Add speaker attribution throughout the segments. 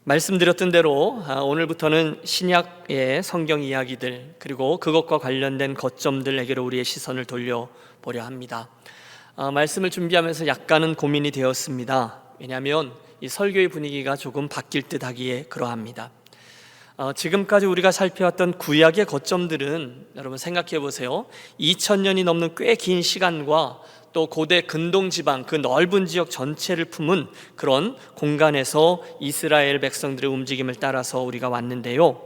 Speaker 1: 말씀드렸던 대로 오늘부터는 신약의 성경 이야기들 그리고 그것과 관련된 거점들에게로 우리의 시선을 돌려보려 합니다. 말씀을 준비하면서 약간은 고민이 되었습니다. 왜냐하면 이 설교의 분위기가 조금 바뀔 듯 하기에 그러합니다. 지금까지 우리가 살펴왔던 구약의 거점들은 여러분 생각해 보세요. 2000년이 넘는 꽤 긴 시간과 또 고대 근동지방 그 넓은 지역 전체를 품은 그런 공간에서 이스라엘 백성들의 움직임을 따라서 우리가 왔는데요,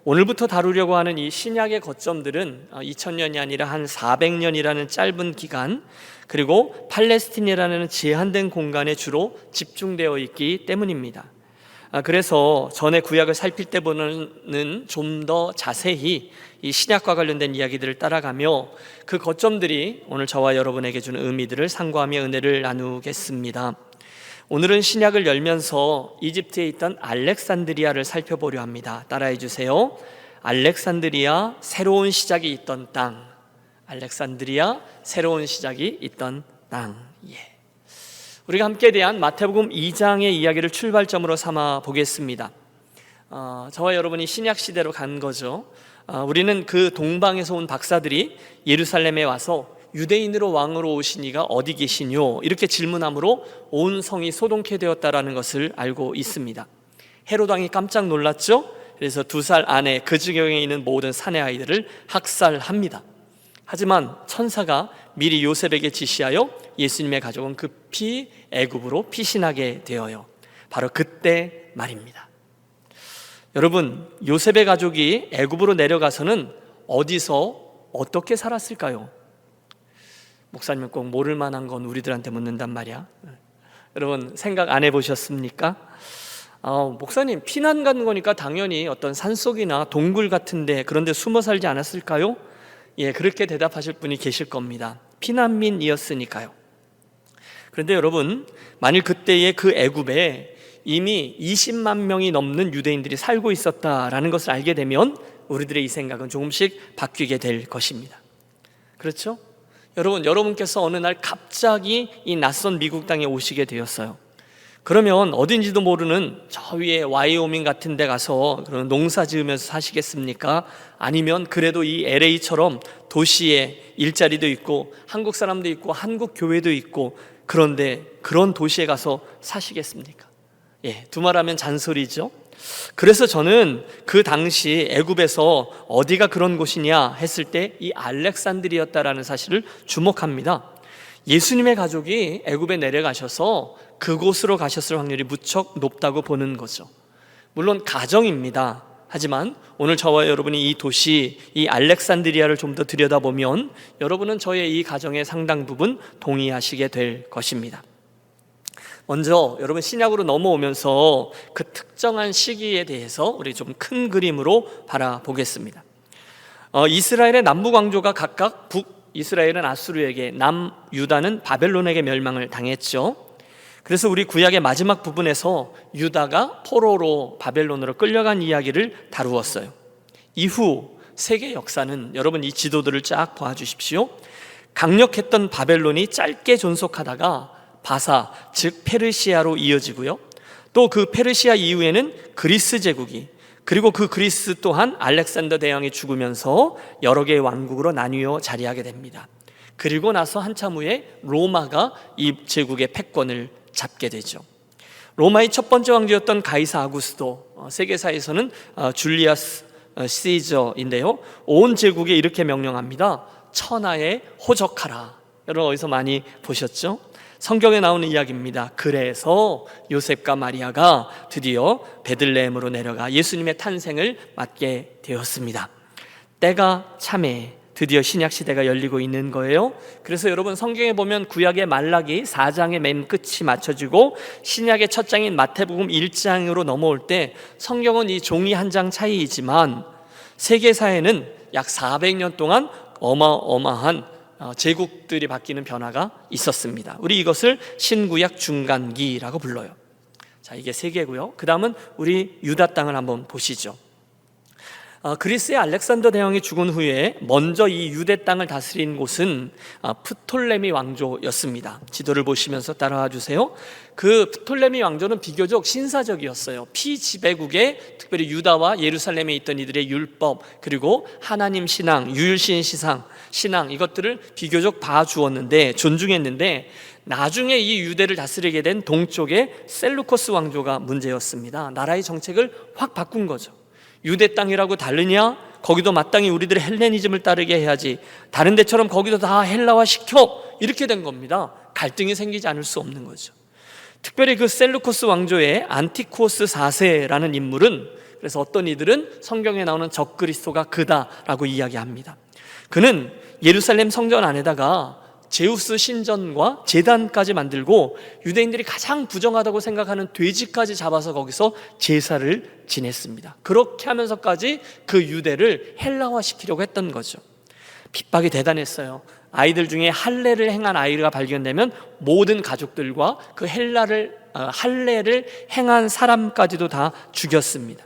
Speaker 1: 오늘부터 다루려고 하는 이 신약의 거점들은 2000년이 아니라 한 400년이라는 짧은 기간, 그리고 팔레스틴이라는 제한된 공간에 주로 집중되어 있기 때문입니다. 그래서 전에 구약을 살필 때보다는 좀 더 자세히 이 신약과 관련된 이야기들을 따라가며 그 거점들이 오늘 저와 여러분에게 주는 의미들을 상고하며 은혜를 나누겠습니다. 오늘은 신약을 열면서 이집트에 있던 알렉산드리아를 살펴보려 합니다. 따라해 주세요. 알렉산드리아, 새로운 시작이 있던 땅. 알렉산드리아, 새로운 시작이 있던 땅. 우리가 함께 대한 마태복음 2장의 이야기를 출발점으로 삼아 보겠습니다. 저와 여러분이 신약 시대로 간 거죠. 우리는 그 동방에서 온 박사들이 예루살렘에 와서 유대인으로 왕으로 오신 이가 어디 계시뇨? 이렇게 질문함으로 온 성이 소동케 되었다라는 것을 알고 있습니다. 헤롯 왕이 깜짝 놀랐죠. 그래서 2살 안에 그 지경에 있는 모든 사내 아이들을 학살합니다. 하지만 천사가 미리 요셉에게 지시하여 예수님의 가족은 급히 애굽으로 피신하게 되어요. 바로 그때 말입니다. 여러분, 요셉의 가족이 애굽으로 내려가서는 어디서 어떻게 살았을까요? 목사님은 꼭 모를 만한 건 우리들한테 묻는단 말이야. 여러분 생각 안 해보셨습니까? 목사님, 피난 간 거니까 당연히 어떤 산속이나 동굴 같은데 그런 데 숨어 살지 않았을까요? 그렇게 대답하실 분이 계실 겁니다. 피난민이었으니까요. 그런데 여러분, 만일 그때의 그 애굽에 이미 20만 명이 넘는 유대인들이 살고 있었다라는 것을 알게 되면 우리들의 이 생각은 조금씩 바뀌게 될 것입니다. 그렇죠? 여러분께서 어느 날 갑자기 이 낯선 미국 땅에 오시게 되었어요. 그러면 어딘지도 모르는 저 위에 와이오밍 같은 데 가서 그런 농사 지으면서 사시겠습니까? 아니면 그래도 이 LA처럼 도시에 일자리도 있고 한국 사람도 있고 한국 교회도 있고 그런데 그런 도시에 가서 사시겠습니까? 두말하면 잔소리죠. 그래서 저는 그 당시 애굽에서 어디가 그런 곳이냐 했을 때 이 알렉산드리였다라는 사실을 주목합니다. 예수님의 가족이 애굽에 내려가셔서 그곳으로 가셨을 확률이 무척 높다고 보는 거죠. 물론 가정입니다. 하지만 오늘 저와 여러분이 이 도시, 이 알렉산드리아를 좀 더 들여다보면 여러분은 저의 이 가정의 상당 부분 동의하시게 될 것입니다. 먼저 여러분 신약으로 넘어오면서 그 특정한 시기에 대해서 우리 좀 큰 그림으로 바라보겠습니다. 이스라엘의 남부 왕조가 각각 북이스라엘은 아수르에게, 남유다는 바벨론에게 멸망을 당했죠. 그래서 우리 구약의 마지막 부분에서 유다가 포로로 바벨론으로 끌려간 이야기를 다루었어요. 이후 세계 역사는 여러분 이 지도들을 쫙 보아주십시오. 강력했던 바벨론이 짧게 존속하다가 바사, 즉 페르시아로 이어지고요, 또 그 페르시아 이후에는 그리스 제국이, 그리고 그 그리스 또한 알렉산더 대왕이 죽으면서 여러 개의 왕국으로 나뉘어 자리하게 됩니다. 그리고 나서 한참 후에 로마가 이 제국의 패권을 잡게 되죠. 로마의 첫 번째 왕조였던 가이사 아구스도, 세계사에서는 줄리아스 시저인데요, 온 제국에 이렇게 명령합니다. 천하에 호적하라. 여러분 어디서 많이 보셨죠? 성경에 나오는 이야기입니다. 그래서 요셉과 마리아가 드디어 베들레헴으로 내려가 예수님의 탄생을 맞게 되었습니다. 때가 참에 드디어 신약 시대가 열리고 있는 거예요. 그래서 여러분 성경에 보면 구약의 말라기 4장의 맨 끝이 맞춰지고 신약의 첫 장인 마태복음 1장으로 넘어올 때 성경은 이 종이 한 장 차이이지만 세계사에는 약 400년 동안 어마어마한 제국들이 바뀌는 변화가 있었습니다. 우리 이것을 신구약 중간기라고 불러요. 자, 이게 세계고요. 그 다음은 우리 유다 땅을 한번 보시죠. 그리스의 알렉산더 대왕이 죽은 후에 먼저 이 유대 땅을 다스린 곳은 프톨레미 왕조였습니다. 지도를 보시면서 따라와 주세요. 그 프톨레미 왕조는 비교적 신사적이었어요. 피지배국에 특별히 유다와 예루살렘에 있던 이들의 율법, 그리고 하나님 신앙, 유일신 신앙 이것들을 비교적 봐주었는데, 존중했는데, 나중에 이 유대를 다스리게 된 동쪽의 셀루코스 왕조가 문제였습니다. 나라의 정책을 확 바꾼 거죠. 유대 땅이라고 다르냐? 거기도 마땅히 우리들의 헬레니즘을 따르게 해야지, 다른 데처럼 거기도 다 헬라화 시켜, 이렇게 된 겁니다. 갈등이 생기지 않을 수 없는 거죠. 특별히 그 셀루코스 왕조의 안티코스 4세라는 인물은, 그래서 어떤 이들은 성경에 나오는 적그리스도가 그다라고 이야기합니다. 그는 예루살렘 성전 안에다가 제우스 신전과 제단까지 만들고 유대인들이 가장 부정하다고 생각하는 돼지까지 잡아서 거기서 제사를 지냈습니다. 그렇게 하면서까지 그 유대를 헬라화시키려고 했던 거죠. 핍박이 대단했어요. 아이들 중에 할례를 행한 아이가 발견되면 모든 가족들과 그 할례를 행한 사람까지도 다 죽였습니다.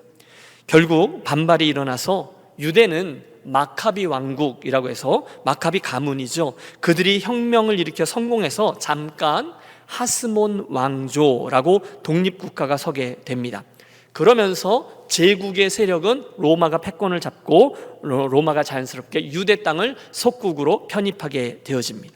Speaker 1: 결국 반발이 일어나서 유대는 마카비 왕국이라고 해서, 마카비 가문이죠, 그들이 혁명을 일으켜 성공해서 잠깐 하스몬 왕조라고 독립국가가 서게 됩니다. 그러면서 제국의 세력은 로마가 패권을 잡고 로마가 자연스럽게 유대 땅을 속국으로 편입하게 되어집니다.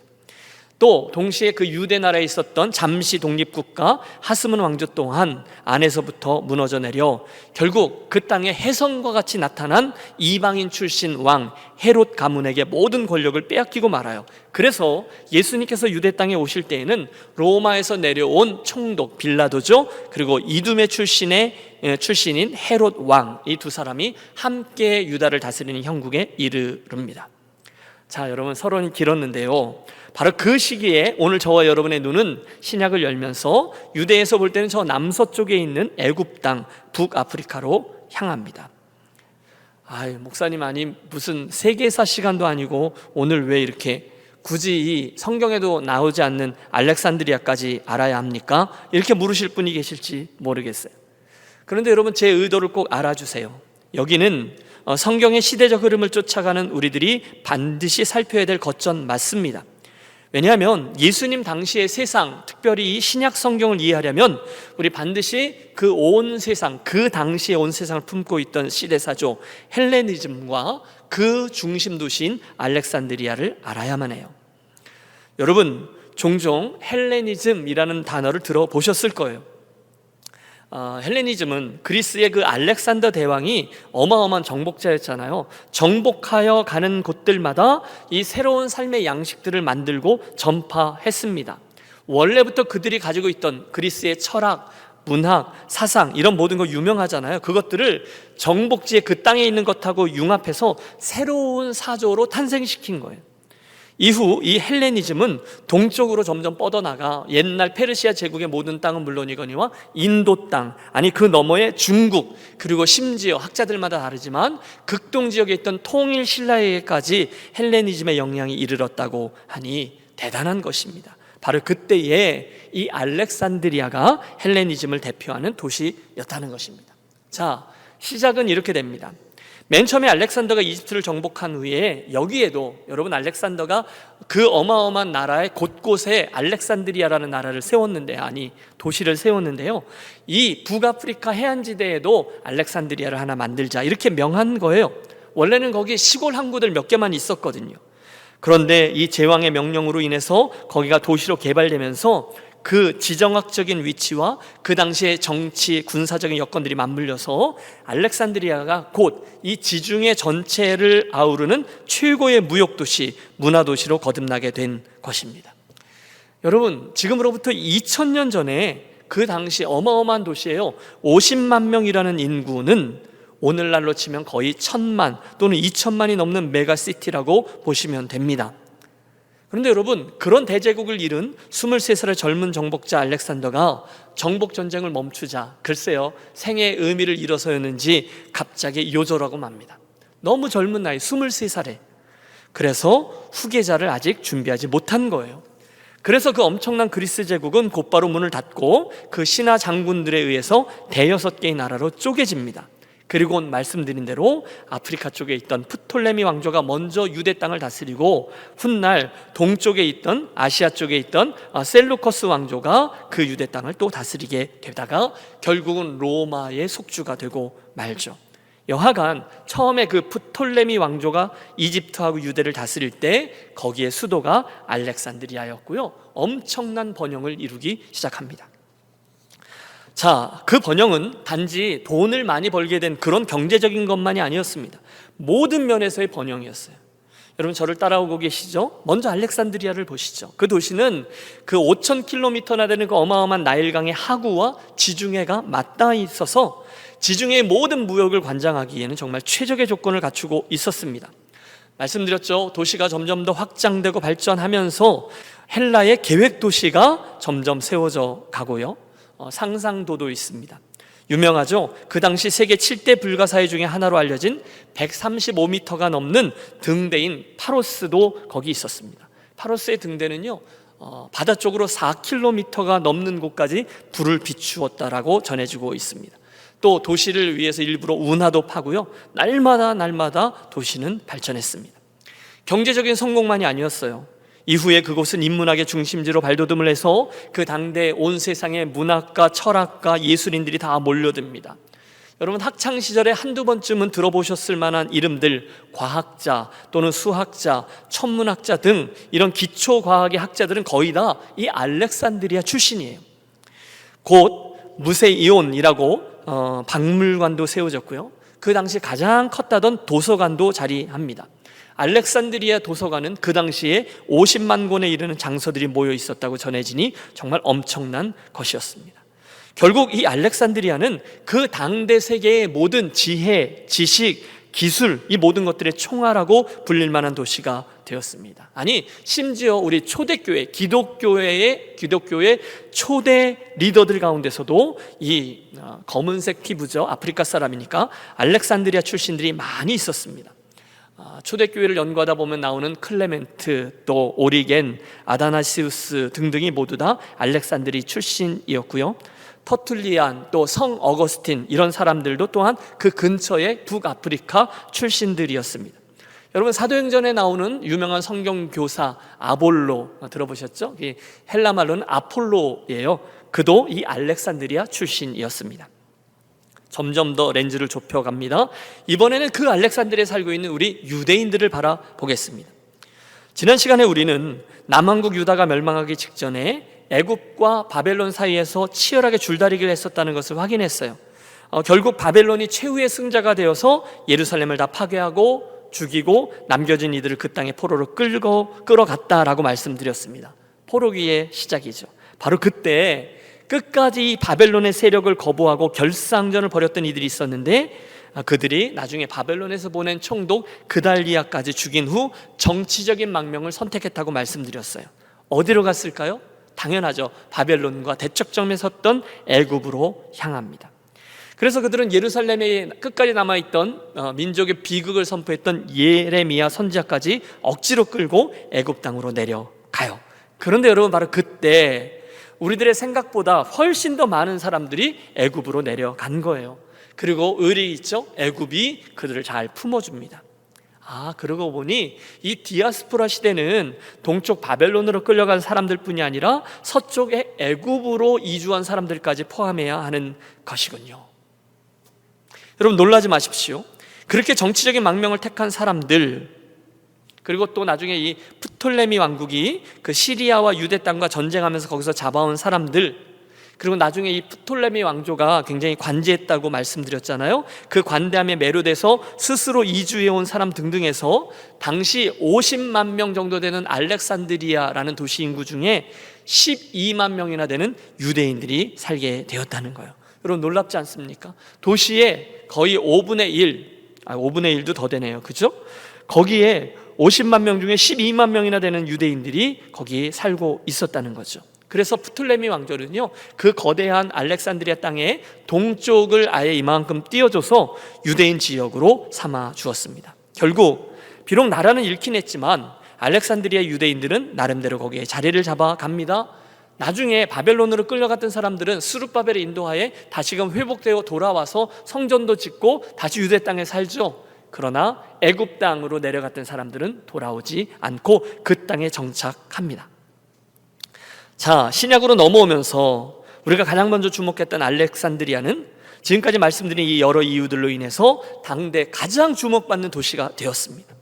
Speaker 1: 또 동시에 그 유대 나라에 있었던 잠시 독립국가 하스몬 왕조 또한 안에서부터 무너져 내려 결국 그 땅에 혜성과 같이 나타난 이방인 출신 왕 헤롯 가문에게 모든 권력을 빼앗기고 말아요. 그래서 예수님께서 유대 땅에 오실 때에는 로마에서 내려온 총독 빌라도죠, 그리고 이두메 출신인 헤롯 왕, 이 두 사람이 함께 유다를 다스리는 형국에 이르릅니다. 자, 여러분, 서론이 길었는데요, 바로 그 시기에 오늘 저와 여러분의 눈은 신약을 열면서 유대에서 볼 때는 저 남서쪽에 있는 애굽 땅 북아프리카로 향합니다. 목사님, 아니 무슨 세계사 시간도 아니고 오늘 왜 이렇게 굳이 이 성경에도 나오지 않는 알렉산드리아까지 알아야 합니까? 이렇게 물으실 분이 계실지 모르겠어요. 그런데 여러분, 제 의도를 꼭 알아주세요. 여기는 성경의 시대적 흐름을 쫓아가는 우리들이 반드시 살펴야 될 거점 맞습니다. 왜냐하면 예수님 당시의 세상, 특별히 이 신약 성경을 이해하려면 우리 반드시 그 온 세상, 그 당시의 온 세상을 품고 있던 시대사죠, 헬레니즘과 그 중심 도시인 알렉산드리아를 알아야만 해요. 여러분, 종종 헬레니즘이라는 단어를 들어보셨을 거예요. 헬레니즘은 그리스의 그 알렉산더 대왕이 어마어마한 정복자였잖아요. 정복하여 가는 곳들마다 이 새로운 삶의 양식들을 만들고 전파했습니다. 원래부터 그들이 가지고 있던 그리스의 철학, 문학, 사상, 이런 모든 거 유명하잖아요. 그것들을 정복지의 그 땅에 있는 것하고 융합해서 새로운 사조로 탄생시킨 거예요. 이후 이 헬레니즘은 동쪽으로 점점 뻗어나가 옛날 페르시아 제국의 모든 땅은 물론이거니와 인도 땅, 아니 그 너머의 중국, 그리고 심지어 학자들마다 다르지만 극동 지역에 있던 통일 신라에게까지 헬레니즘의 영향이 이르렀다고 하니 대단한 것입니다. 바로 그때에 이 알렉산드리아가 헬레니즘을 대표하는 도시였다는 것입니다. 자, 시작은 이렇게 됩니다. 맨 처음에 알렉산더가 이집트를 정복한 후에 여기에도 여러분, 알렉산더가 그 어마어마한 나라의 곳곳에 알렉산드리아라는 나라를 세웠는데, 아니 도시를 세웠는데요, 이 북아프리카 해안지대에도 알렉산드리아를 하나 만들자 이렇게 명한 거예요. 원래는 거기 시골 항구들 몇 개만 있었거든요. 그런데 이 제왕의 명령으로 인해서 거기가 도시로 개발되면서 그 지정학적인 위치와 그 당시의 정치, 군사적인 여건들이 맞물려서 알렉산드리아가 곧 이 지중해 전체를 아우르는 최고의 무역도시, 문화도시로 거듭나게 된 것입니다. 여러분, 지금으로부터 2000년 전에 그 당시 어마어마한 도시예요. 50만 명이라는 인구는 오늘날로 치면 거의 1000만 또는 2000만이 넘는 메가시티라고 보시면 됩니다. 그런데 여러분, 그런 대제국을 이룬 23살의 젊은 정복자 알렉산더가 정복전쟁을 멈추자, 글쎄요, 생애의 의미를 잃어서였는지 갑자기 요절하고 맙니다. 너무 젊은 나이, 23살에. 그래서 후계자를 아직 준비하지 못한 거예요. 그래서 그 엄청난 그리스 제국은 곧바로 문을 닫고 그 신하 장군들에 의해서 6개의 나라로 쪼개집니다. 그리고 말씀드린 대로 아프리카 쪽에 있던 프톨레미 왕조가 먼저 유대 땅을 다스리고 훗날 동쪽에 있던 아시아 쪽에 있던 셀루커스 왕조가 그 유대 땅을 또 다스리게 되다가 결국은 로마의 속주가 되고 말죠. 여하간 처음에 그 프톨레미 왕조가 이집트하고 유대를 다스릴 때 거기에 수도가 알렉산드리아였고요, 엄청난 번영을 이루기 시작합니다. 자, 그 번영은 단지 돈을 많이 벌게 된 그런 경제적인 것만이 아니었습니다. 모든 면에서의 번영이었어요. 여러분 저를 따라오고 계시죠? 먼저 알렉산드리아를 보시죠. 그 도시는 그 5,000km나 되는 그 어마어마한 나일강의 하구와 지중해가 맞닿아 있어서 지중해의 모든 무역을 관장하기에는 정말 최적의 조건을 갖추고 있었습니다. 말씀드렸죠. 도시가 점점 더 확장되고 발전하면서 헬라의 계획 도시가 점점 세워져 가고요, 상상도도 있습니다. 유명하죠. 그 당시 세계 7대 불가사의 중에 하나로 알려진 135m가 넘는 등대인 파로스도 거기 있었습니다. 파로스의 등대는요, 바다 쪽으로 4km가 넘는 곳까지 불을 비추었다라고 전해지고 있습니다. 또 도시를 위해서 일부러 운하도 파고요, 날마다 도시는 발전했습니다. 경제적인 성공만이 아니었어요. 이후에 그곳은 인문학의 중심지로 발돋움을 해서 그 당대 온 세상의 문학가, 철학가, 예술인들이 다 몰려듭니다. 여러분 학창시절에 한두 번쯤은 들어보셨을 만한 이름들, 과학자 또는 수학자, 천문학자 등 이런 기초과학의 학자들은 거의 다 이 알렉산드리아 출신이에요. 곧 무세이온이라고 박물관도 세워졌고요, 그 당시 가장 컸다던 도서관도 자리합니다. 알렉산드리아 도서관은 그 당시에 50만 권에 이르는 장서들이 모여 있었다고 전해지니 정말 엄청난 것이었습니다. 결국 이 알렉산드리아는 그 당대 세계의 모든 지혜, 지식, 기술, 이 모든 것들의 총알하고 불릴 만한 도시가 되었습니다. 아니 심지어 우리 초대교회, 기독교의 초대 리더들 가운데서도 이 검은색 피부죠, 아프리카 사람이니까 알렉산드리아 출신들이 많이 있었습니다. 초대교회를 연구하다 보면 나오는 클레멘트, 또 오리겐, 아다나시우스 등등이 모두 다 알렉산드리 출신이었고요, 터툴리안, 또 성 어거스틴, 이런 사람들도 또한 그 근처의 북아프리카 출신들이었습니다. 여러분 사도행전에 나오는 유명한 성경교사 아볼로 들어보셨죠? 헬라 말로는 아폴로예요. 그도 이 알렉산드리아 출신이었습니다. 점점 더 렌즈를 좁혀갑니다. 이번에는 그 알렉산드리아에 살고 있는 우리 유대인들을 바라보겠습니다. 지난 시간에 우리는 남왕국 유다가 멸망하기 직전에 애굽과 바벨론 사이에서 치열하게 줄다리기를 했었다는 것을 확인했어요. 결국 바벨론이 최후의 승자가 되어서 예루살렘을 다 파괴하고 죽이고 남겨진 이들을 그 땅에 포로로 끌어갔다라고 말씀드렸습니다. 포로기의 시작이죠. 바로 그때 끝까지 바벨론의 세력을 거부하고 결상전을 벌였던 이들이 있었는데, 그들이 나중에 바벨론에서 보낸 총독 그달리아까지 죽인 후 정치적인 망명을 선택했다고 말씀드렸어요. 어디로 갔을까요? 당연하죠. 바벨론과 대척점에 섰던 애굽으로 향합니다. 그래서 그들은 예루살렘에 끝까지 남아있던 민족의 비극을 선포했던 예레미야 선지자까지 억지로 끌고 애굽 땅으로 내려가요. 그런데 여러분 바로 그때 우리들의 생각보다 훨씬 더 많은 사람들이 애굽으로 내려간 거예요. 그리고 의리 있죠? 애굽이 그들을 잘 품어줍니다. 그러고 보니 이 디아스포라 시대는 동쪽 바벨론으로 끌려간 사람들뿐이 아니라 서쪽의 애굽으로 이주한 사람들까지 포함해야 하는 것이군요. 여러분 놀라지 마십시오. 그렇게 정치적인 망명을 택한 사람들, 그리고 또 나중에 이 프톨레미 왕국이 그 시리아와 유대 땅과 전쟁하면서 거기서 잡아온 사람들, 그리고 나중에 이 프톨레미 왕조가 굉장히 관대했다고 말씀드렸잖아요. 그 관대함에 매료돼서 스스로 이주해온 사람 등등해서 당시 50만 명 정도 되는 알렉산드리아라는 도시 인구 중에 12만 명이나 되는 유대인들이 살게 되었다는 거예요. 여러분 놀랍지 않습니까? 도시의 거의 5분의 1도 더 되네요. 그죠? 거기에 50만 명 중에 12만 명이나 되는 유대인들이 거기에 살고 있었다는 거죠. 그래서 프톨레미 왕조는요, 그 거대한 알렉산드리아 땅의 동쪽을 아예 이만큼 띄워줘서 유대인 지역으로 삼아 주었습니다. 결국 비록 나라는 잃긴 했지만 알렉산드리아 유대인들은 나름대로 거기에 자리를 잡아갑니다. 나중에 바벨론으로 끌려갔던 사람들은 스룹바벨의 인도하에 다시금 회복되어 돌아와서 성전도 짓고 다시 유대 땅에 살죠. 그러나 애굽 땅으로 내려갔던 사람들은 돌아오지 않고 그 땅에 정착합니다. 자, 신약으로 넘어오면서 우리가 가장 먼저 주목했던 알렉산드리아는 지금까지 말씀드린 이 여러 이유들로 인해서 당대 가장 주목받는 도시가 되었습니다.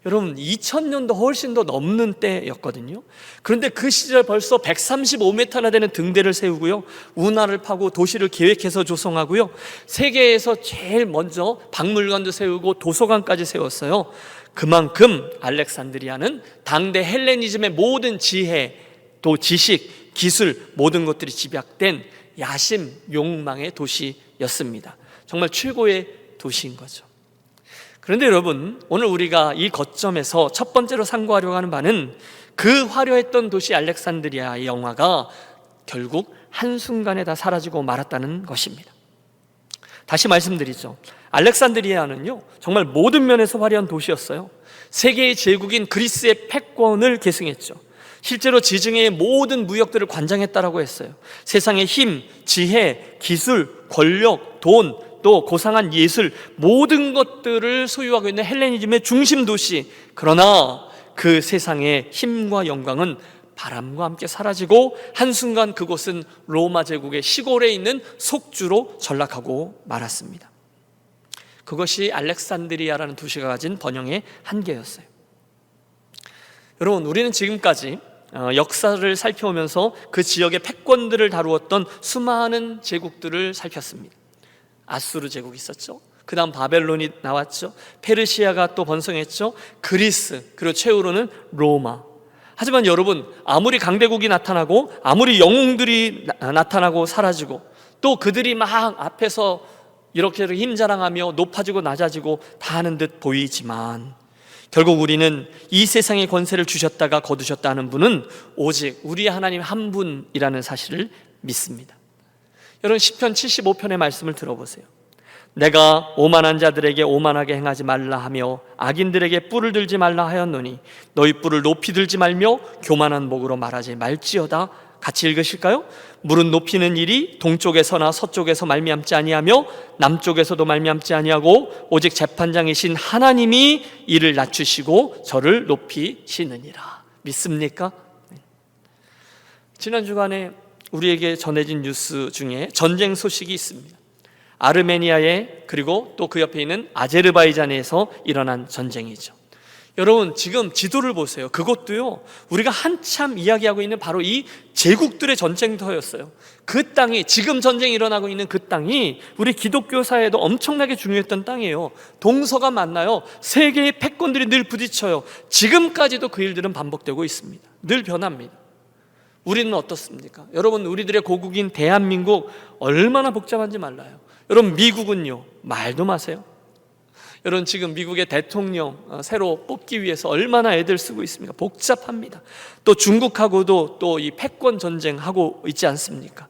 Speaker 1: 여러분, 2000년도 훨씬 더 넘는 때였거든요. 그런데 그 시절 벌써 135m나 되는 등대를 세우고요, 운하를 파고 도시를 계획해서 조성하고요, 세계에서 제일 먼저 박물관도 세우고 도서관까지 세웠어요. 그만큼 알렉산드리아는 당대 헬레니즘의 모든 지혜, 또 지식, 기술, 모든 것들이 집약된 야심, 욕망의 도시였습니다. 정말 최고의 도시인 거죠. 그런데 여러분, 오늘 우리가 이 거점에서 첫 번째로 상고하려고 하는 바는 그 화려했던 도시 알렉산드리아의 영화가 결국 한순간에 다 사라지고 말았다는 것입니다. 다시 말씀드리죠. 알렉산드리아는요, 정말 모든 면에서 화려한 도시였어요. 세계의 제국인 그리스의 패권을 계승했죠. 실제로 지중해의 모든 무역들을 관장했다라고 했어요. 세상의 힘, 지혜, 기술, 권력, 돈, 또 고상한 예술, 모든 것들을 소유하고 있는 헬레니즘의 중심 도시. 그러나 그 세상의 힘과 영광은 바람과 함께 사라지고 한순간 그곳은 로마 제국의 시골에 있는 속주로 전락하고 말았습니다. 그것이 알렉산드리아라는 도시가 가진 번영의 한계였어요. 여러분, 우리는 지금까지 역사를 살펴오면서 그 지역의 패권들을 다루었던 수많은 제국들을 살폈습니다. 아수르 제국이 있었죠. 그 다음 바벨론이 나왔죠. 페르시아가 또 번성했죠. 그리스, 그리고 최후로는 로마. 하지만 여러분, 아무리 강대국이 나타나고 아무리 영웅들이 나타나고 사라지고 또 그들이 막 앞에서 이렇게 힘자랑하며 높아지고 낮아지고 다 하는 듯 보이지만 결국 우리는 이 세상의 권세를 주셨다가 거두셨다 하는 분은 오직 우리 하나님 한 분이라는 사실을 믿습니다. 여러분, 시편 75편의 말씀을 들어보세요. 내가 오만한 자들에게 오만하게 행하지 말라 하며 악인들에게 뿔을 들지 말라 하였노니 너희 뿔을 높이 들지 말며 교만한 목으로 말하지 말지어다. 같이 읽으실까요? 물은 높이는 일이 동쪽에서나 서쪽에서 말미암지 아니하며 남쪽에서도 말미암지 아니하고 오직 재판장이신 하나님이 이를 낮추시고 저를 높이시느니라. 믿습니까? 지난 주간에 우리에게 전해진 뉴스 중에 전쟁 소식이 있습니다. 아르메니아에, 그리고 또 그 옆에 있는 아제르바이잔에서 일어난 전쟁이죠. 여러분, 지금 지도를 보세요. 그것도요, 우리가 한참 이야기하고 있는 바로 이 제국들의 전쟁터였어요. 그 땅이, 지금 전쟁이 일어나고 있는 그 땅이 우리 기독교 사회에도 엄청나게 중요했던 땅이에요. 동서가 만나요. 세계의 패권들이 늘 부딪혀요. 지금까지도 그 일들은 반복되고 있습니다. 늘 변합니다. 우리는 어떻습니까? 여러분, 우리들의 고국인 대한민국 얼마나 복잡한지 몰라요. 여러분, 미국은요, 말도 마세요. 여러분, 지금 미국의 대통령 새로 뽑기 위해서 얼마나 애들 쓰고 있습니까? 복잡합니다. 또 중국하고도 또 이 패권 전쟁하고 있지 않습니까?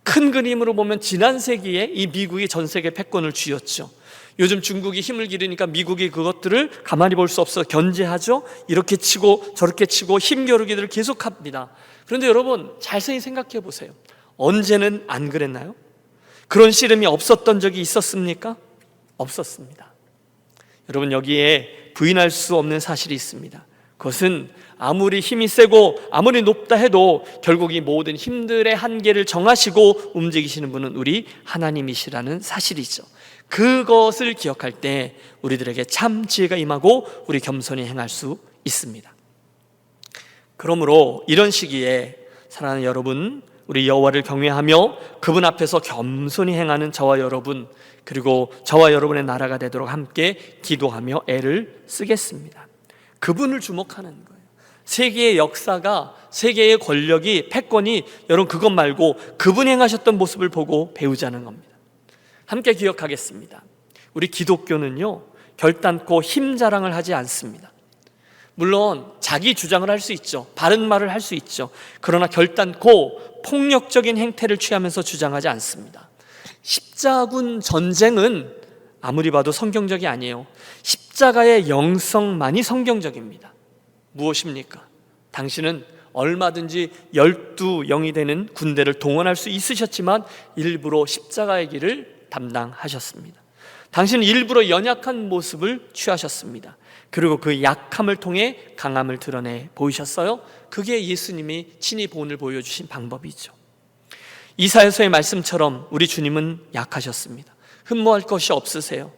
Speaker 1: 큰 그림으로 보면 지난 세기에 이 미국이 전 세계 패권을 쥐었죠. 요즘 중국이 힘을 기르니까 미국이 그것들을 가만히 볼 수 없어 견제하죠. 이렇게 치고 저렇게 치고 힘겨루기들을 계속합니다. 그런데 여러분, 자세히 생각해 보세요. 언제는 안 그랬나요? 그런 씨름이 없었던 적이 있었습니까? 없었습니다. 여러분, 여기에 부인할 수 없는 사실이 있습니다. 그것은 아무리 힘이 세고 아무리 높다 해도 결국 이 모든 힘들의 한계를 정하시고 움직이시는 분은 우리 하나님이시라는 사실이죠. 그것을 기억할 때 우리들에게 참 지혜가 임하고 우리 겸손히 행할 수 있습니다. 그러므로 이런 시기에 사랑하는 여러분, 우리 여호와를 경외하며 그분 앞에서 겸손히 행하는 저와 여러분, 그리고 저와 여러분의 나라가 되도록 함께 기도하며 애를 쓰겠습니다. 그분을 주목하는 거예요. 세계의 역사가, 세계의 권력이, 패권이 여러분 그것 말고 그분이 행하셨던 모습을 보고 배우자는 겁니다. 함께 기억하겠습니다. 우리 기독교는요, 결단코 힘 자랑을 하지 않습니다. 물론 자기 주장을 할 수 있죠. 바른 말을 할 수 있죠. 그러나 결단코 폭력적인 행태를 취하면서 주장하지 않습니다. 십자군 전쟁은 아무리 봐도 성경적이 아니에요. 십자가의 영성만이 성경적입니다. 무엇입니까? 당신은 얼마든지 12영이 되는 군대를 동원할 수 있으셨지만 일부러 십자가의 길을 담당하셨습니다. 당신은 일부러 연약한 모습을 취하셨습니다. 그리고 그 약함을 통해 강함을 드러내 보이셨어요. 그게 예수님이 친히 본을 보여주신 방법이죠. 이사야서의 말씀처럼 우리 주님은 약하셨습니다. 흠모할 것이 없으세요.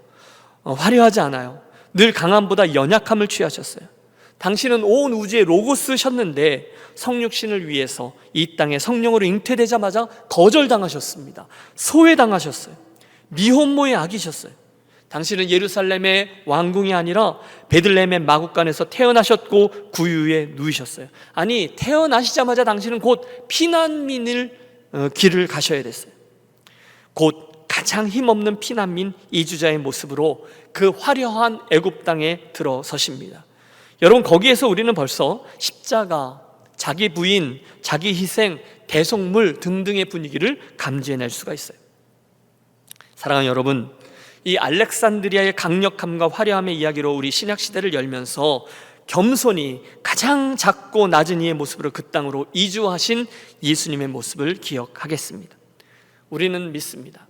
Speaker 1: 화려하지 않아요. 늘 강함보다 연약함을 취하셨어요. 당신은 온 우주의 로고스셨는데 성육신을 위해서 이 땅에 성령으로 잉태되자마자 거절당하셨습니다. 소외당하셨어요. 미혼모의 아기셨어요. 당신은 예루살렘의 왕궁이 아니라 베들레헴의 마구간에서 태어나셨고 구유에 누이셨어요. 아니, 태어나시자마자 당신은 곧 피난민을 길을 가셔야 됐어요. 곧 가장 힘없는 피난민 이주자의 모습으로 그 화려한 애굽 땅에 들어서십니다. 여러분, 거기에서 우리는 벌써 십자가, 자기 부인, 자기 희생, 대속물 등등의 분위기를 감지해낼 수가 있어요. 사랑하는 여러분, 이 알렉산드리아의 강력함과 화려함의 이야기로 우리 신약시대를 열면서 겸손히 가장 작고 낮은 이의 모습으로 그 땅으로 이주하신 예수님의 모습을 기억하겠습니다. 우리는 믿습니다.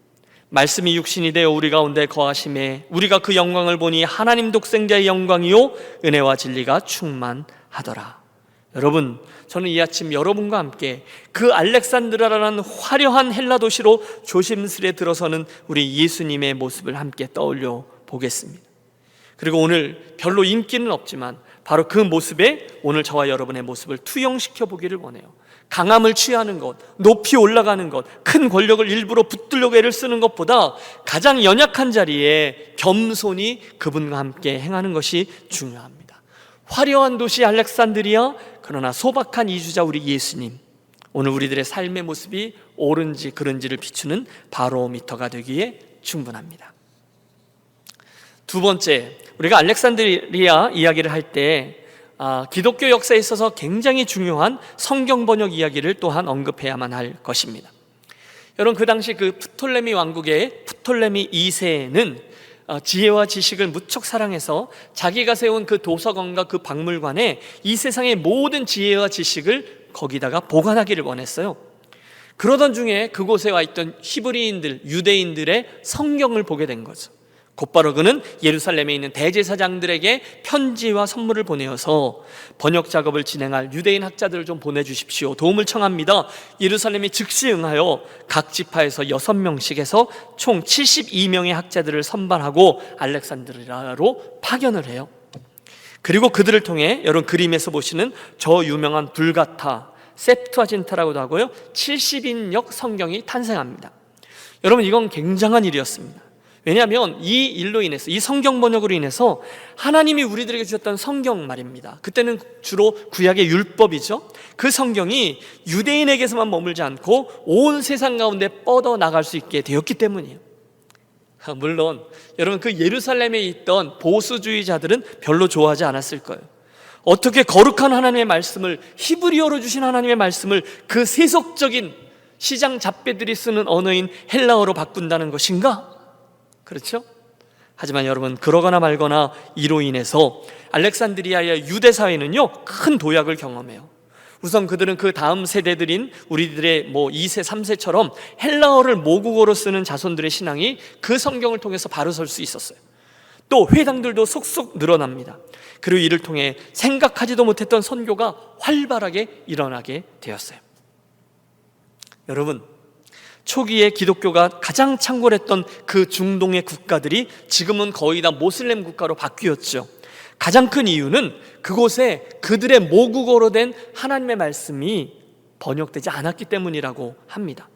Speaker 1: 말씀이 육신이 되어 우리 가운데 거하심에 우리가 그 영광을 보니 하나님 독생자의 영광이요 은혜와 진리가 충만하더라. 여러분, 저는 이 아침 여러분과 함께 그 알렉산드라라는 화려한 헬라 도시로 조심스레 들어서는 우리 예수님의 모습을 함께 떠올려 보겠습니다. 그리고 오늘 별로 인기는 없지만 바로 그 모습에 오늘 저와 여러분의 모습을 투영시켜 보기를 원해요. 강함을 취하는 것, 높이 올라가는 것, 큰 권력을 일부러 붙들려고 애를 쓰는 것보다 가장 연약한 자리에 겸손히 그분과 함께 행하는 것이 중요합니다. 화려한 도시 알렉산드리아, 그러나 소박한 이주자 우리 예수님, 오늘 우리들의 삶의 모습이 옳은지 그른지를 비추는 바로미터가 되기에 충분합니다. 두 번째, 우리가 알렉산드리아 이야기를 할 때 기독교 역사에 있어서 굉장히 중요한 성경 번역 이야기를 또한 언급해야만 할 것입니다. 여러분, 그 당시 그 프톨레미 왕국의 프톨레미 2세는 지혜와 지식을 무척 사랑해서 자기가 세운 그 도서관과 그 박물관에 이 세상의 모든 지혜와 지식을 거기다가 보관하기를 원했어요. 그러던 중에 그곳에 와 있던 히브리인들, 유대인들의 성경을 보게 된 거죠. 곧바로 그는 예루살렘에 있는 대제사장들에게 편지와 선물을 보내어서 번역 작업을 진행할 유대인 학자들을 좀 보내주십시오, 도움을 청합니다. 예루살렘이 즉시 응하여 각 지파에서 6명씩 해서 총 72명의 학자들을 선발하고 알렉산드리아로 파견을 해요. 그리고 그들을 통해 여러분 그림에서 보시는 저 유명한 불가타, 셉투아진타라고도 하고요, 70인역 성경이 탄생합니다. 여러분, 이건 굉장한 일이었습니다. 왜냐하면 이 일로 인해서, 이 성경 번역으로 인해서 하나님이 우리들에게 주셨던 성경 말입니다. 그때는 주로 구약의 율법이죠. 그 성경이 유대인에게서만 머물지 않고 온 세상 가운데 뻗어나갈 수 있게 되었기 때문이에요. 물론 여러분, 그 예루살렘에 있던 보수주의자들은 별로 좋아하지 않았을 거예요. 어떻게 거룩한 하나님의 말씀을, 히브리어로 주신 하나님의 말씀을 그 세속적인 시장 잡배들이 쓰는 언어인 헬라어로 바꾼다는 것인가? 그렇죠? 하지만 여러분, 그러거나 말거나 이로 인해서 알렉산드리아의 유대 사회는요 큰 도약을 경험해요. 우선 그들은 그 다음 세대들인 우리들의 2세, 3세처럼 헬라어를 모국어로 쓰는 자손들의 신앙이 그 성경을 통해서 바로 설 수 있었어요. 또 회당들도 속속 늘어납니다. 그리고 이를 통해 생각하지도 못했던 선교가 활발하게 일어나게 되었어요. 여러분, 초기에 기독교가 가장 창궐했던 그 중동의 국가들이 지금은 거의 다 모슬렘 국가로 바뀌었죠. 가장 큰 이유는 그곳에 그들의 모국어로 된 하나님의 말씀이 번역되지 않았기 때문이라고 합니다.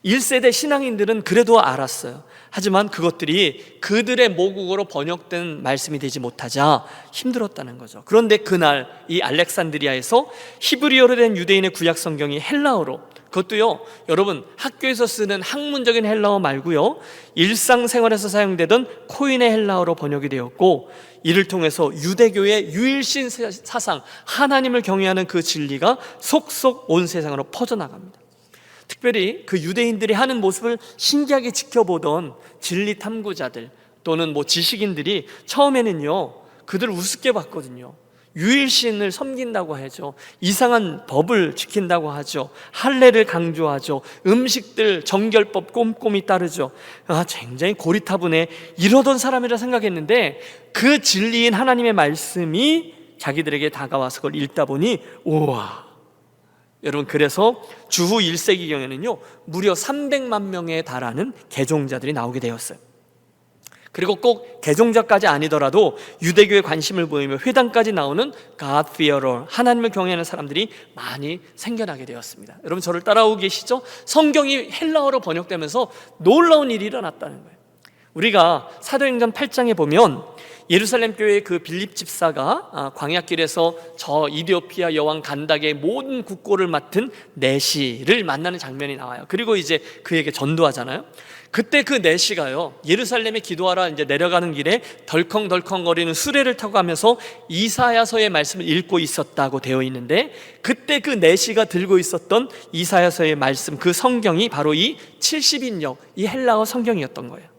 Speaker 1: 1세대 신앙인들은 그래도 알았어요. 하지만 그것들이 그들의 모국어로 번역된 말씀이 되지 못하자 힘들었다는 거죠. 그런데 그날 이 알렉산드리아에서 히브리어로 된 유대인의 구약 성경이 헬라어로, 그것도요 여러분 학교에서 쓰는 학문적인 헬라어 말고요 일상생활에서 사용되던 코인의 헬라어로 번역이 되었고, 이를 통해서 유대교의 유일신 사상, 하나님을 경외하는 그 진리가 속속 온 세상으로 퍼져나갑니다. 특별히 그 유대인들이 하는 모습을 신기하게 지켜보던 진리 탐구자들 또는 지식인들이 처음에는요 그들을 우습게 봤거든요. 유일신을 섬긴다고 하죠. 이상한 법을 지킨다고 하죠. 할례를 강조하죠. 음식들 정결법 꼼꼼히 따르죠. 굉장히 고리타분해 이러던 사람이라 생각했는데 그 진리인 하나님의 말씀이 자기들에게 다가와서 그걸 읽다 보니 우와, 여러분, 그래서 주후 1세기경에는요 무려 300만 명에 달하는 개종자들이 나오게 되었어요. 그리고 꼭 개종자까지 아니더라도 유대교에 관심을 보이며 회당까지 나오는 God fearer, 하나님을 경외하는 사람들이 많이 생겨나게 되었습니다. 여러분, 저를 따라오고 계시죠? 성경이 헬라어로 번역되면서 놀라운 일이 일어났다는 거예요. 우리가 사도행전 8장에 보면 예루살렘 교회의 그 빌립 집사가 광야길에서 저 이디오피아 여왕 간닥의 모든 국고를 맡은 내시를 만나는 장면이 나와요. 그리고 이제 그에게 전도하잖아요. 그때 그 내시가요 예루살렘에 기도하러 이제 내려가는 길에 덜컹덜컹거리는 수레를 타고 가면서 이사야서의 말씀을 읽고 있었다고 되어 있는데, 그때 그 내시가 들고 있었던 이사야서의 말씀, 그 성경이 바로 이 70인역, 이 헬라어 성경이었던 거예요.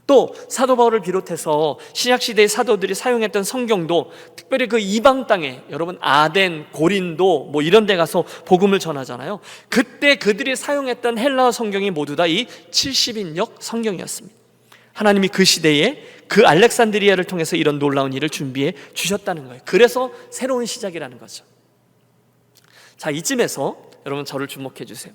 Speaker 1: 또 사도 바울을 비롯해서 신약시대의 사도들이 사용했던 성경도 특별히 그 이방 땅에, 여러분 아덴, 고린도 뭐 이런 데 가서 복음을 전하잖아요. 그때 그들이 사용했던 헬라어 성경이 모두 다 이 70인역 성경이었습니다. 하나님이 그 시대에 그 알렉산드리아를 통해서 이런 놀라운 일을 준비해 주셨다는 거예요. 그래서 새로운 시작이라는 거죠. 자, 이쯤에서 여러분 저를 주목해 주세요.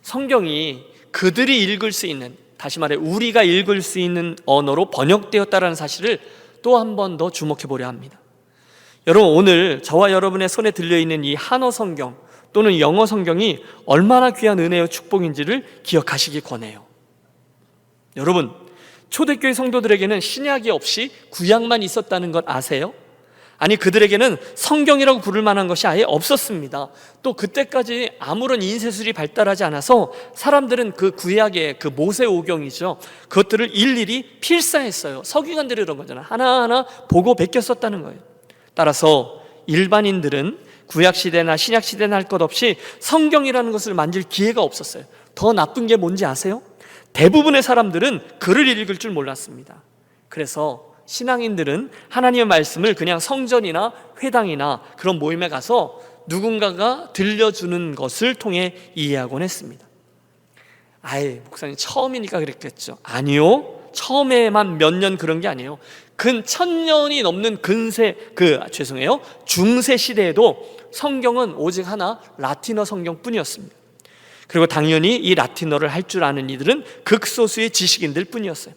Speaker 1: 성경이 그들이 읽을 수 있는, 다시 말해 우리가 읽을 수 있는 언어로 번역되었다는 사실을 또 한 번 더 주목해 보려 합니다. 여러분, 오늘 저와 여러분의 손에 들려있는 이 한어 성경 또는 영어 성경이 얼마나 귀한 은혜와 축복인지를 기억하시기 권해요. 여러분, 초대교회 성도들에게는 신약이 없이 구약만 있었다는 것 아세요? 아니, 그들에게는 성경이라고 부를 만한 것이 아예 없었습니다. 또 그때까지 아무런 인쇄술이 발달하지 않아서 사람들은 그 구약의 그 모세오경이죠, 그것들을 일일이 필사했어요. 서기관들이 그런 거잖아요. 하나하나 보고 베껴 썼다는 거예요. 따라서 일반인들은 구약시대나 신약시대나 할 것 없이 성경이라는 것을 만질 기회가 없었어요. 더 나쁜 게 뭔지 아세요? 대부분의 사람들은 글을 읽을 줄 몰랐습니다. 그래서 신앙인들은 하나님의 말씀을 그냥 성전이나 회당이나 그런 모임에 가서 누군가가 들려주는 것을 통해 이해하곤 했습니다. 아예 목사님 처음이니까 그랬겠죠. 아니요, 처음에만 몇 년 그런 게 아니에요. 근 1000년이 넘는 중세 시대에도 성경은 오직 하나, 라틴어 성경뿐이었습니다. 그리고 당연히 이 라틴어를 할 줄 아는 이들은 극소수의 지식인들 뿐이었어요.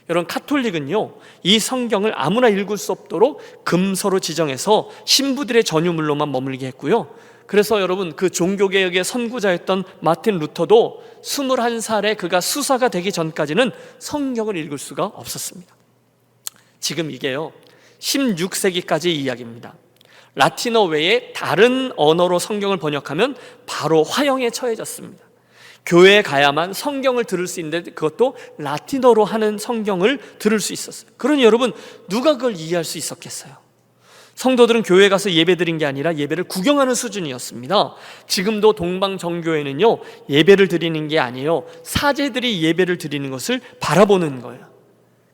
Speaker 1: 여러분, 카톨릭은요 이 성경을 아무나 읽을 수 없도록 금서로 지정해서 신부들의 전유물로만 머물게 했고요. 그래서 여러분, 그 종교개혁의 선구자였던 마틴 루터도 21살에 그가 수사가 되기 전까지는 성경을 읽을 수가 없었습니다. 지금 이게요 16세기까지 이야기입니다. 라틴어 외에 다른 언어로 성경을 번역하면 바로 화형에 처해졌습니다. 교회에 가야만 성경을 들을 수 있는데 그것도 라틴어로 하는 성경을 들을 수 있었어요. 그러니 여러분, 누가 그걸 이해할 수 있었겠어요? 성도들은 교회에 가서 예배드린 게 아니라 예배를 구경하는 수준이었습니다. 지금도 동방정교회는요 예배를 드리는 게 아니에요, 사제들이 예배를 드리는 것을 바라보는 거예요.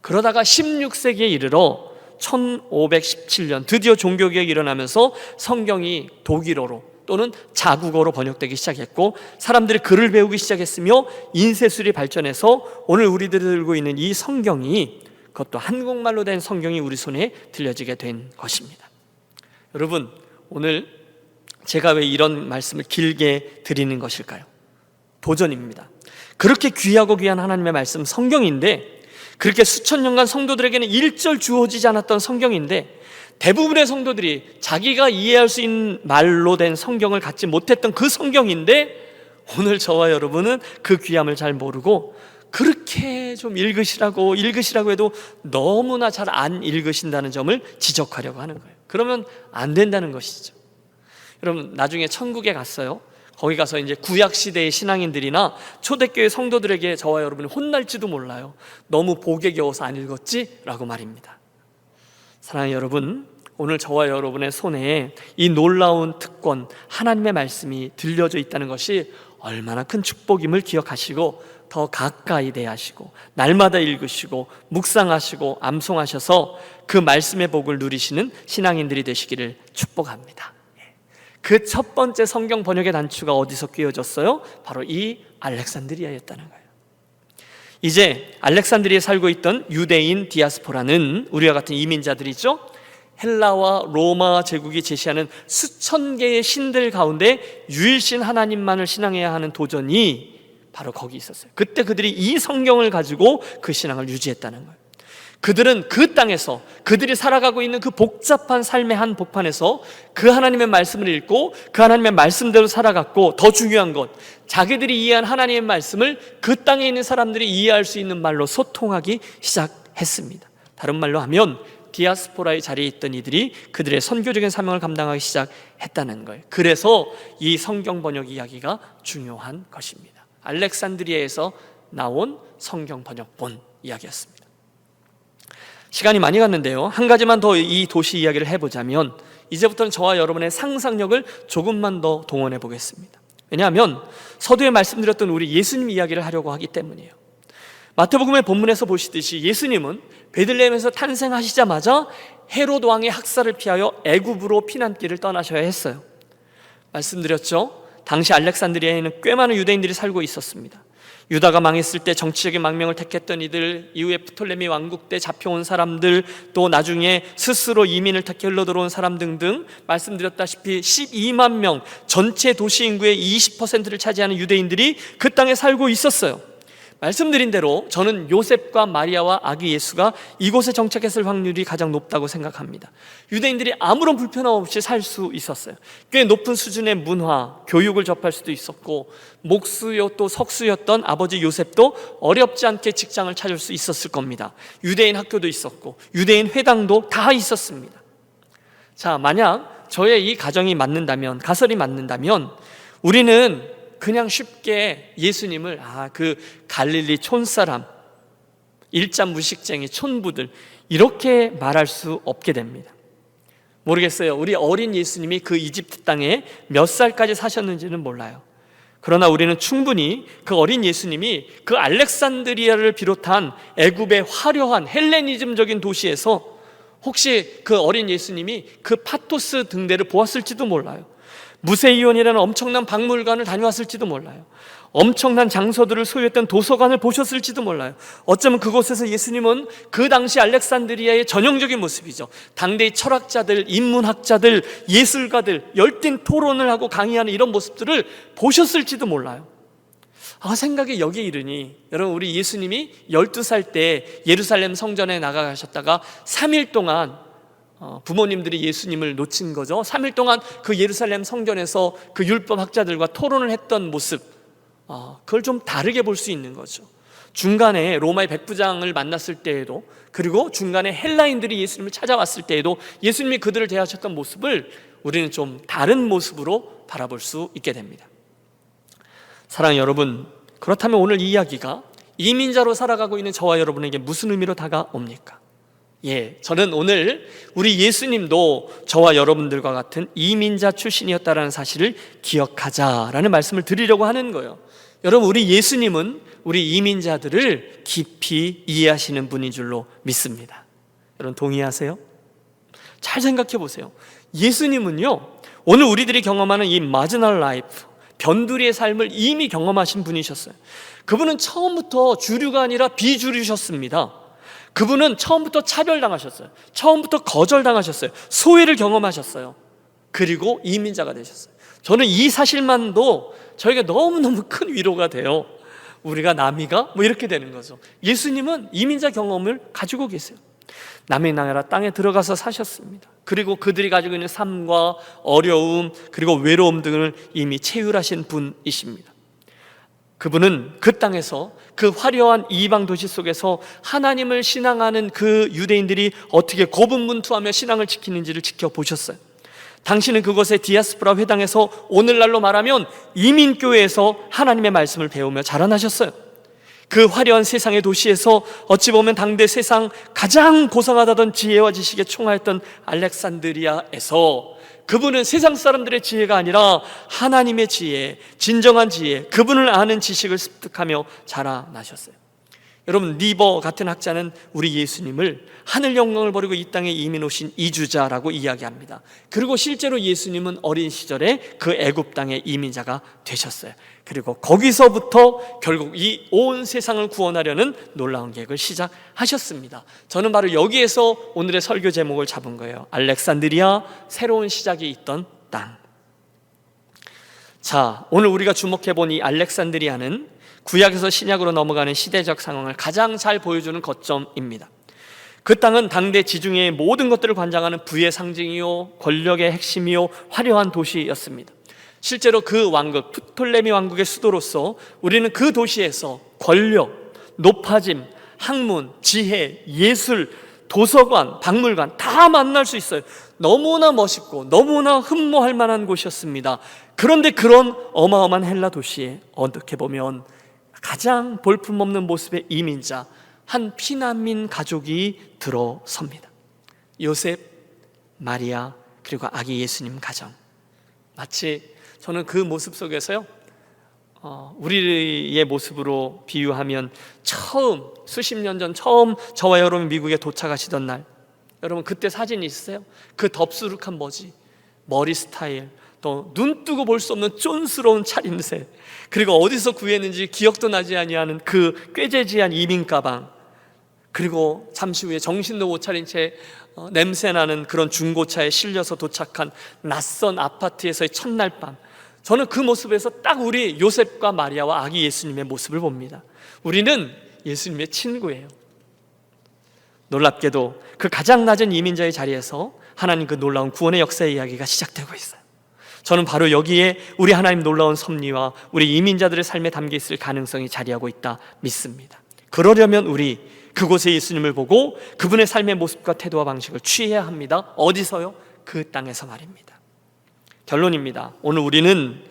Speaker 1: 그러다가 16세기에 이르러 1517년 드디어 종교개혁이 일어나면서 성경이 독일어로 또는 자국어로 번역되기 시작했고, 사람들이 글을 배우기 시작했으며 인쇄술이 발전해서 오늘 우리들이 들고 있는 이 성경이, 그것도 한국말로 된 성경이 우리 손에 들려지게 된 것입니다. 여러분, 오늘 제가 왜 이런 말씀을 길게 드리는 것일까요? 도전입니다. 그렇게 귀하고 귀한 하나님의 말씀 성경인데, 그렇게 수천 년간 성도들에게는 일절 주어지지 않았던 성경인데, 대부분의 성도들이 자기가 이해할 수 있는 말로 된 성경을 갖지 못했던 그 성경인데, 오늘 저와 여러분은 그 귀함을 잘 모르고 그렇게 좀 읽으시라고 해도 너무나 잘 안 읽으신다는 점을 지적하려고 하는 거예요. 그러면 안 된다는 것이죠. 여러분, 나중에 천국에 갔어요. 거기 가서 이제 구약시대의 신앙인들이나 초대교회 성도들에게 저와 여러분이 혼날지도 몰라요. 너무 복에 겨워서 안 읽었지? 라고 말입니다. 사랑하는 여러분, 오늘 저와 여러분의 손에 이 놀라운 특권, 하나님의 말씀이 들려져 있다는 것이 얼마나 큰 축복임을 기억하시고, 더 가까이 대하시고 날마다 읽으시고 묵상하시고 암송하셔서 그 말씀의 복을 누리시는 신앙인들이 되시기를 축복합니다. 그 첫 번째 성경 번역의 단추가 어디서 끼워졌어요? 바로 이 알렉산드리아였다는 거예요. 이제 알렉산드리아에 살고 있던 유대인 디아스포라는 우리와 같은 이민자들이죠. 헬라와 로마 제국이 제시하는 수천 개의 신들 가운데 유일신 하나님만을 신앙해야 하는 도전이 바로 거기 있었어요. 그때 그들이 이 성경을 가지고 그 신앙을 유지했다는 거예요. 그들은 그 땅에서 그들이 살아가고 있는 그 복잡한 삶의 한 복판에서 그 하나님의 말씀을 읽고 그 하나님의 말씀대로 살아갔고, 더 중요한 것, 자기들이 이해한 하나님의 말씀을 그 땅에 있는 사람들이 이해할 수 있는 말로 소통하기 시작했습니다. 다른 말로 하면 디아스포라의 자리에 있던 이들이 그들의 선교적인 사명을 감당하기 시작했다는 거예요. 그래서 이 성경 번역 이야기가 중요한 것입니다. 알렉산드리아에서 나온 성경 번역본 이야기였습니다. 시간이 많이 갔는데요, 한 가지만 더 이 도시 이야기를 해보자면, 이제부터는 저와 여러분의 상상력을 조금만 더 동원해 보겠습니다. 왜냐하면 서두에 말씀드렸던 우리 예수님 이야기를 하려고 하기 때문이에요. 마태복음의 본문에서 보시듯이 예수님은 베들레헴에서 탄생하시자마자 헤롯 왕의 학살을 피하여 애굽으로 피난길을 떠나셔야 했어요. 말씀드렸죠, 당시 알렉산드리아에는 꽤 많은 유대인들이 살고 있었습니다. 유다가 망했을 때 정치적인 망명을 택했던 이들, 이후에 프톨레미 왕국 때 잡혀온 사람들, 또 나중에 스스로 이민을 택해 흘러들어온 사람 등등 말씀드렸다시피 12만 명, 전체 도시 인구의 20%를 차지하는 유대인들이 그 땅에 살고 있었어요. 말씀드린 대로 저는 요셉과 마리아와 아기 예수가 이곳에 정착했을 확률이 가장 높다고 생각합니다. 유대인들이 아무런 불편함 없이 살 수 있었어요. 꽤 높은 수준의 문화, 교육을 접할 수도 있었고, 목수요 또 석수였던 아버지 요셉도 어렵지 않게 직장을 찾을 수 있었을 겁니다. 유대인 학교도 있었고 유대인 회당도 다 있었습니다. 자, 만약 저의 이 가정이 맞는다면, 가설이 맞는다면, 우리는 그냥 쉽게 예수님을 그 갈릴리 촌사람, 일자무식쟁이 촌부들, 이렇게 말할 수 없게 됩니다. 모르겠어요. 우리 어린 예수님이 그 이집트 땅에 몇 살까지 사셨는지는 몰라요. 그러나 우리는 충분히 그 어린 예수님이 그 알렉산드리아를 비롯한 애굽의 화려한 헬레니즘적인 도시에서 혹시 그 어린 예수님이 그 파토스 등대를 보았을지도 몰라요. 무세이온이라는 엄청난 박물관을 다녀왔을지도 몰라요. 엄청난 장소들을 소유했던 도서관을 보셨을지도 몰라요. 어쩌면 그곳에서 예수님은 그 당시 알렉산드리아의 전형적인 모습이죠. 당대의 철학자들, 인문학자들, 예술가들 열띤 토론을 하고 강의하는 이런 모습들을 보셨을지도 몰라요. 생각에 여기에 이르니, 여러분, 우리 예수님이 12살 때 예루살렘 성전에 나가셨다가 3일 동안 부모님들이 예수님을 놓친 거죠. 3일 동안 그 예루살렘 성전에서 그 율법 학자들과 토론을 했던 모습, 그걸 좀 다르게 볼 수 있는 거죠. 중간에 로마의 백부장을 만났을 때에도, 그리고 중간에 헬라인들이 예수님을 찾아왔을 때에도 예수님이 그들을 대하셨던 모습을 우리는 좀 다른 모습으로 바라볼 수 있게 됩니다. 사랑하는 여러분, 그렇다면 오늘 이 이야기가 이민자로 살아가고 있는 저와 여러분에게 무슨 의미로 다가옵니까? 저는 오늘 우리 예수님도 저와 여러분들과 같은 이민자 출신이었다는 사실을 기억하자라는 말씀을 드리려고 하는 거예요. 여러분, 우리 예수님은 우리 이민자들을 깊이 이해하시는 분인 줄로 믿습니다. 여러분, 동의하세요? 잘 생각해 보세요. 예수님은요, 오늘 우리들이 경험하는 이 마지널 라이프, 변두리의 삶을 이미 경험하신 분이셨어요. 그분은 처음부터 주류가 아니라 비주류셨습니다. 그분은 처음부터 차별당하셨어요. 처음부터 거절당하셨어요. 소외를 경험하셨어요. 그리고 이민자가 되셨어요. 저는 이 사실만도 저에게 너무너무 큰 위로가 돼요. 우리가 남이가? 이렇게 되는 거죠. 예수님은 이민자 경험을 가지고 계세요. 남의 나라 땅에 들어가서 사셨습니다. 그리고 그들이 가지고 있는 삶과 어려움, 그리고 외로움 등을 이미 체휼하신 분이십니다. 그분은 그 땅에서, 그 화려한 이방 도시 속에서 하나님을 신앙하는 그 유대인들이 어떻게 고분분투하며 신앙을 지키는지를 지켜보셨어요. 당신은 그곳의 디아스포라 회당에서, 오늘날로 말하면 이민교회에서 하나님의 말씀을 배우며 자라나셨어요. 그 화려한 세상의 도시에서 어찌 보면 당대 세상 가장 고상하다던 지혜와 지식에 총하였던 알렉산드리아에서 그분은 세상 사람들의 지혜가 아니라 하나님의 지혜, 진정한 지혜, 그분을 아는 지식을 습득하며 자라나셨어요. 여러분, 리버 같은 학자는 우리 예수님을 하늘 영광을 버리고 이 땅에 이민 오신 이주자라고 이야기합니다. 그리고 실제로 예수님은 어린 시절에 그 애굽 땅의 이민자가 되셨어요. 그리고 거기서부터 결국 이 온 세상을 구원하려는 놀라운 계획을 시작하셨습니다. 저는 바로 여기에서 오늘의 설교 제목을 잡은 거예요. 알렉산드리아, 새로운 시작이 있던 땅. 자, 오늘 우리가 주목해본 이 알렉산드리아는 구약에서 신약으로 넘어가는 시대적 상황을 가장 잘 보여주는 거점입니다. 그 땅은 당대 지중해의 모든 것들을 관장하는 부의 상징이요, 권력의 핵심이요, 화려한 도시였습니다. 실제로 그 왕국, 프톨레미 왕국의 수도로서 우리는 그 도시에서 권력, 높아짐, 학문, 지혜, 예술, 도서관, 박물관 다 만날 수 있어요. 너무나 멋있고 너무나 흠모할 만한 곳이었습니다. 그런데 그런 어마어마한 헬라 도시에 어떻게 보면 가장 볼품없는 모습의 이민자, 한 피난민 가족이 들어섭니다. 요셉, 마리아, 그리고 아기 예수님 가정. 마치 저는 그 모습 속에서요, 우리의 모습으로 비유하면 처음, 수십 년 전 처음 저와 여러분 미국에 도착하시던 날, 여러분 그때 사진이 있으세요? 그 덥수룩한 머리 스타일, 또 눈 뜨고 볼 수 없는 쫀스러운 차림새, 그리고 어디서 구했는지 기억도 나지 아니하는 그 꾀재지한 이민 가방, 그리고 잠시 후에 정신도 못 차린 채 냄새나는 그런 중고차에 실려서 도착한 낯선 아파트에서의 첫날 밤, 저는 그 모습에서 딱 우리 요셉과 마리아와 아기 예수님의 모습을 봅니다. 우리는 예수님의 친구예요. 놀랍게도 그 가장 낮은 이민자의 자리에서 하나님 그 놀라운 구원의 역사의 이야기가 시작되고 있어요. 저는 바로 여기에 우리 하나님 놀라운 섭리와 우리 이민자들의 삶에 담겨 있을 가능성이 자리하고 있다 믿습니다. 그러려면 우리 그곳에 예수님을 보고 그분의 삶의 모습과 태도와 방식을 취해야 합니다. 어디서요? 그 땅에서 말입니다. 결론입니다. 오늘 우리는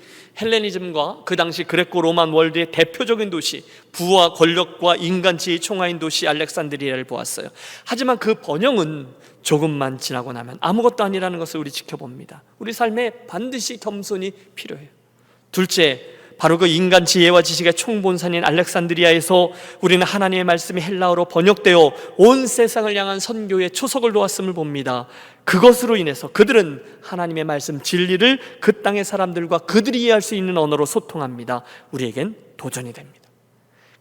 Speaker 1: 헬레니즘과 그 당시 그레코 로만 월드의 대표적인 도시, 부와 권력과 인간지혜의 총화인 도시 알렉산드리아를 보았어요. 하지만 그 번영은 조금만 지나고 나면 아무것도 아니라는 것을 우리 지켜봅니다. 우리 삶에 반드시 겸손이 필요해요. 둘째, 바로 그 인간 지혜와 지식의 총본산인 알렉산드리아에서 우리는 하나님의 말씀이 헬라어로 번역되어 온 세상을 향한 선교의 초석을 놓았음을 봅니다. 그것으로 인해서 그들은 하나님의 말씀 진리를 그 땅의 사람들과 그들이 이해할 수 있는 언어로 소통합니다. 우리에겐 도전이 됩니다.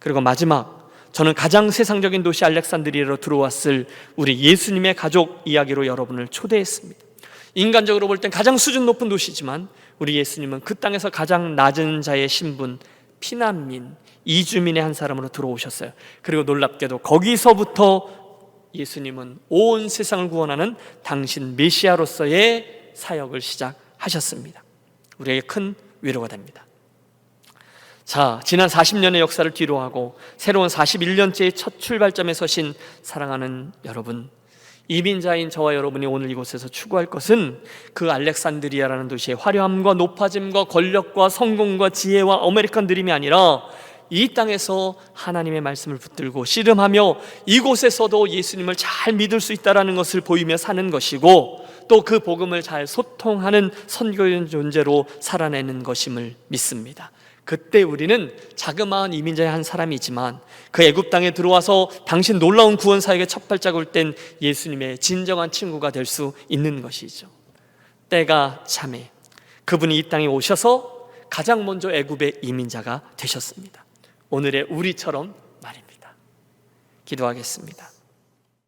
Speaker 1: 그리고 마지막, 저는 가장 세상적인 도시 알렉산드리아로 들어왔을 우리 예수님의 가족 이야기로 여러분을 초대했습니다. 인간적으로 볼 땐 가장 수준 높은 도시지만 우리 예수님은 그 땅에서 가장 낮은 자의 신분, 피난민, 이주민의 한 사람으로 들어오셨어요. 그리고 놀랍게도 거기서부터 예수님은 온 세상을 구원하는 당신 메시아로서의 사역을 시작하셨습니다. 우리에게 큰 위로가 됩니다. 자, 지난 40년의 역사를 뒤로하고 새로운 41년째의 첫 출발점에 서신 사랑하는 여러분, 이민자인 저와 여러분이 오늘 이곳에서 추구할 것은 그 알렉산드리아라는 도시의 화려함과 높아짐과 권력과 성공과 지혜와 아메리칸 드림이 아니라 이 땅에서 하나님의 말씀을 붙들고 씨름하며 이곳에서도 예수님을 잘 믿을 수 있다는 것을 보이며 사는 것이고, 또 그 복음을 잘 소통하는 선교인 존재로 살아내는 것임을 믿습니다. 그때 우리는 자그마한 이민자의 한 사람이지만 그 애굽 땅에 들어와서 당신 놀라운 구원 사역의 첫 발자국을 뗀 예수님의 진정한 친구가 될 수 있는 것이죠. 때가 참에 그분이 이 땅에 오셔서 가장 먼저 애굽의 이민자가 되셨습니다. 오늘의 우리처럼 말입니다. 기도하겠습니다.